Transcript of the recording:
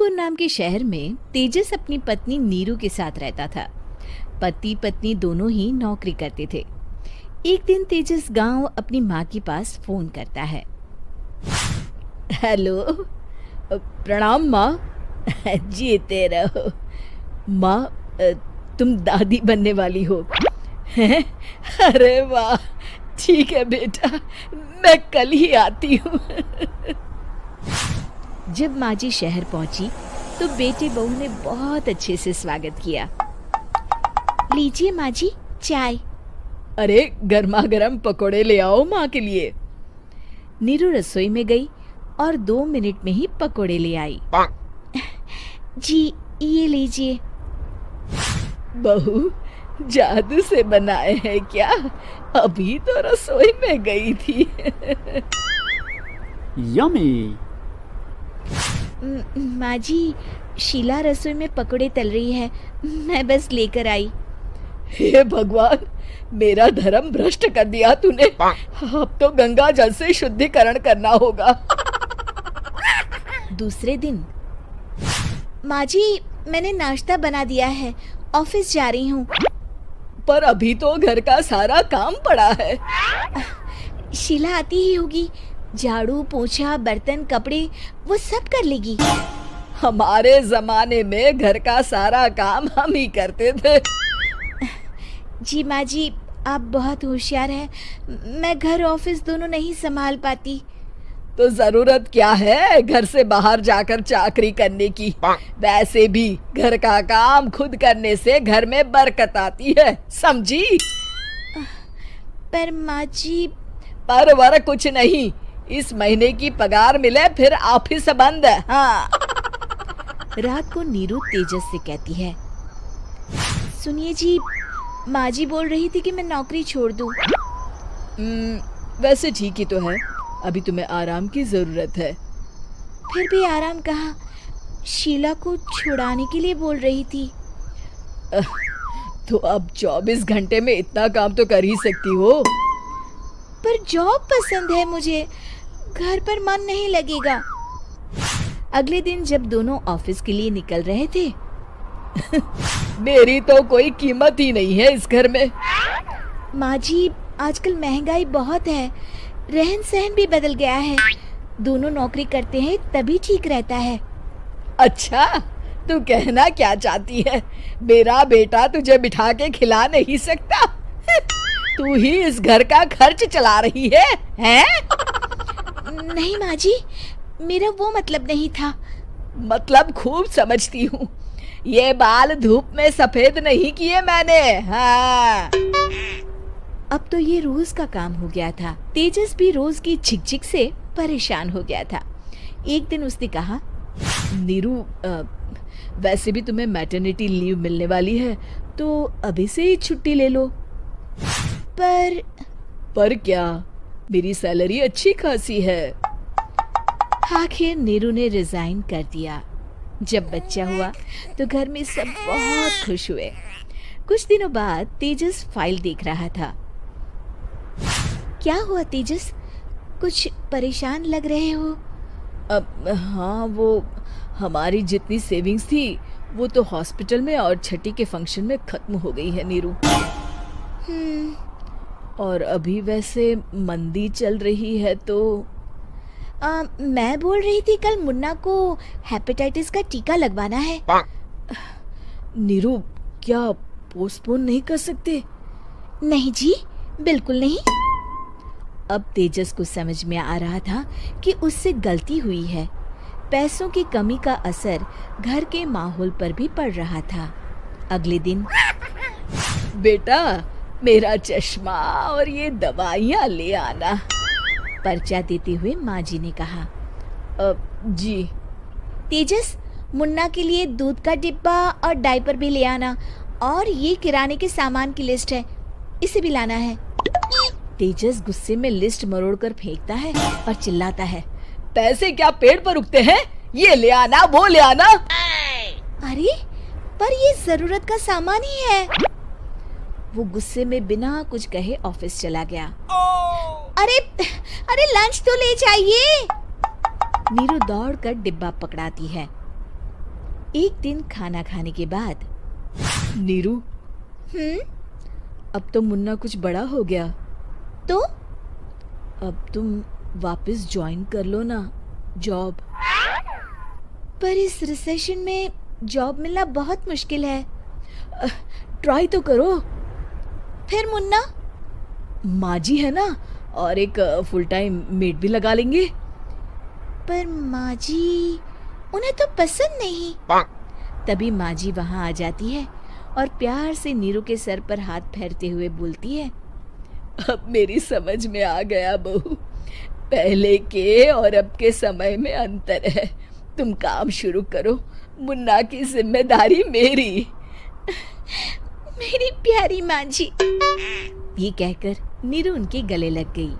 कानपुर नाम के शहर में तेजस अपनी पत्नी नीरू के साथ रहता था। पति पत्नी दोनों ही नौकरी करते थे। एक दिन तेजस गांव अपनी माँ के पास फोन करता है। हेलो, प्रणाम माँ। जीते रहो माँ, तुम दादी बनने वाली हो हैं? अरे वाह, ठीक है बेटा, मैं कल ही आती हूँ। जब माँ जी शहर पहुंची तो बेटे बहू ने बहुत अच्छे से स्वागत किया। लीजिए माँ जी, चाय। अरे गर्मा गर्म पकोड़े ले आओ माँ के लिए। नीरू रसोई में गई और 2 मिनट में ही पकोड़े ले आई। जी ये लीजिए। बहू जादू से बनाए हैं क्या? अभी तो रसोई में गई थी। यम्मी। माँ जी, शीला रसोई में पकोड़े तल रही है, मैं बस लेकर आई। हे भगवान, मेरा धर्म भ्रष्ट कर दिया तूने। अब तो गंगा जल से शुद्धिकरण करना होगा। दूसरे दिन, माँ जी मैंने नाश्ता बना दिया है, ऑफिस जा रही हूँ। पर अभी तो घर का सारा काम पड़ा है। शीला आती ही होगी, झाड़ू पोछा बर्तन कपड़े वो सब कर लेगी। हमारे जमाने में घर का सारा काम हम ही करते थे। जी माँ जी, आप बहुत होशियार हैं, मैं घर ऑफिस दोनों नहीं संभाल पाती। तो जरूरत क्या है घर से बाहर जाकर चाकरी करने की? वैसे भी घर का काम खुद करने से घर में बरकत आती है, समझी? पर माँ जी। पर वर कुछ नहीं, इस महीने की पगार मिले फिर ऑफिस बंद है। हाँ। रात को नीरू तेजस से कहती है, सुनिए जी, माँ जी बोल रही थी कि मैं नौकरी छोड़ दूं। वैसे ठीक ही तो है, अभी तुम्हें आराम की जरूरत है। फिर भी आराम कहाँ, शीला को छुड़ाने के लिए बोल रही थी। तो अब 24 घंटे में इतना काम तो कर ही सकती हो। पर जॉब पसंद है मुझे, घर पर मन नहीं लगेगा। अगले दिन जब दोनों ऑफिस के लिए निकल रहे थे, मेरी तो कोई कीमत ही नहीं है इस घर में। माँ जी, आजकल महंगाई बहुत है, रहन सहन भी बदल गया है, दोनों नौकरी करते हैं तभी ठीक रहता है। अच्छा, तू कहना क्या चाहती है? मेरा बेटा तुझे बिठा के खिला नहीं सकता? तू ही इस घर का खर्च चला रही है, हैं? नहीं माँ जी, मेरा वो मतलब नहीं था। मतलब खूब समझती हूँ, ये बाल धूप में सफेद नहीं किए मैंने। हाँ। अब तो ये रोज का काम हो गया था। तेजस भी रोज की झिकझिक से परेशान हो गया था। एक दिन उसने कहा, नीरू, वैसे भी तुम्हें मैटरनिटी लीव मिलने वाली है, तो अभी से ही छुट्टी ले लो। पर क्या, मेरी सैलरी अच्छी खासी है। आखिर नीरू ने रिजाइन कर दिया। जब बच्चा हुआ तो घर में सब बहुत खुश हुए। कुछ दिनों बाद तेजस फाइल देख रहा था। क्या हुआ तेजस, कुछ परेशान लग रहे हो? हाँ, वो हमारी जितनी सेविंग्स थी वो तो हॉस्पिटल में और छठी के फंक्शन में खत्म हो गई है नीरू। और अभी वैसे मंदी चल रही है तो मैं बोल रही थी कल मुन्ना को हेपेटाइटिस का टीका लगवाना है। नीरू, क्या पोस्टपोन नहीं कर सकते? नहीं जी, बिल्कुल नहीं। अब तेजस को समझ में आ रहा था कि उससे गलती हुई है। पैसों की कमी का असर घर के माहौल पर भी पड़ रहा था। अगले दिन, बेटा मेरा चश्मा और ये दवाइयाँ ले आना, पर्चा देते हुए माँ जी ने कहा। जी। तेजस, मुन्ना के लिए दूध का डिब्बा और डायपर भी ले आना, और ये किराने के सामान की लिस्ट है, इसे भी लाना है। तेजस गुस्से में लिस्ट मरोड़कर फेंकता है और चिल्लाता है, पैसे क्या पेड़ पर उगते हैं? ये ले आना, वो ले आना। अरे पर ये जरूरत का सामान ही है। वो गुस्से में बिना कुछ कहे ऑफिस चला गया। अरे लंच तो ले जाइए। नीरू दौड़कर डिब्बा पकड़ाती है। एक दिन खाना खाने के बाद। नीरू, अब तो मुन्ना कुछ बड़ा हो गया, तो अब तुम वापस ज्वाइन कर लो ना जॉब। पर इस रिसेशन में जॉब मिलना बहुत मुश्किल है। ट्राई तो करो। फिर मुन्ना? माँ जी है ना, और एक फुल टाइम मेड भी लगा लेंगे। पर माँ जी, उन्हें तो पसंद नहीं। तभी माँ जी वहाँ आ जाती है और प्यार से नीरू के सर पर हाथ फेरते हुए बोलती है, अब मेरी समझ में आ गया बहू, पहले के और अब के समय में अंतर है। तुम काम शुरू करो, मुन्ना की जिम्मेदारी मेरी। मेरी प्यारी माँ जी, ये कहकर नीरू उनके गले लग गई।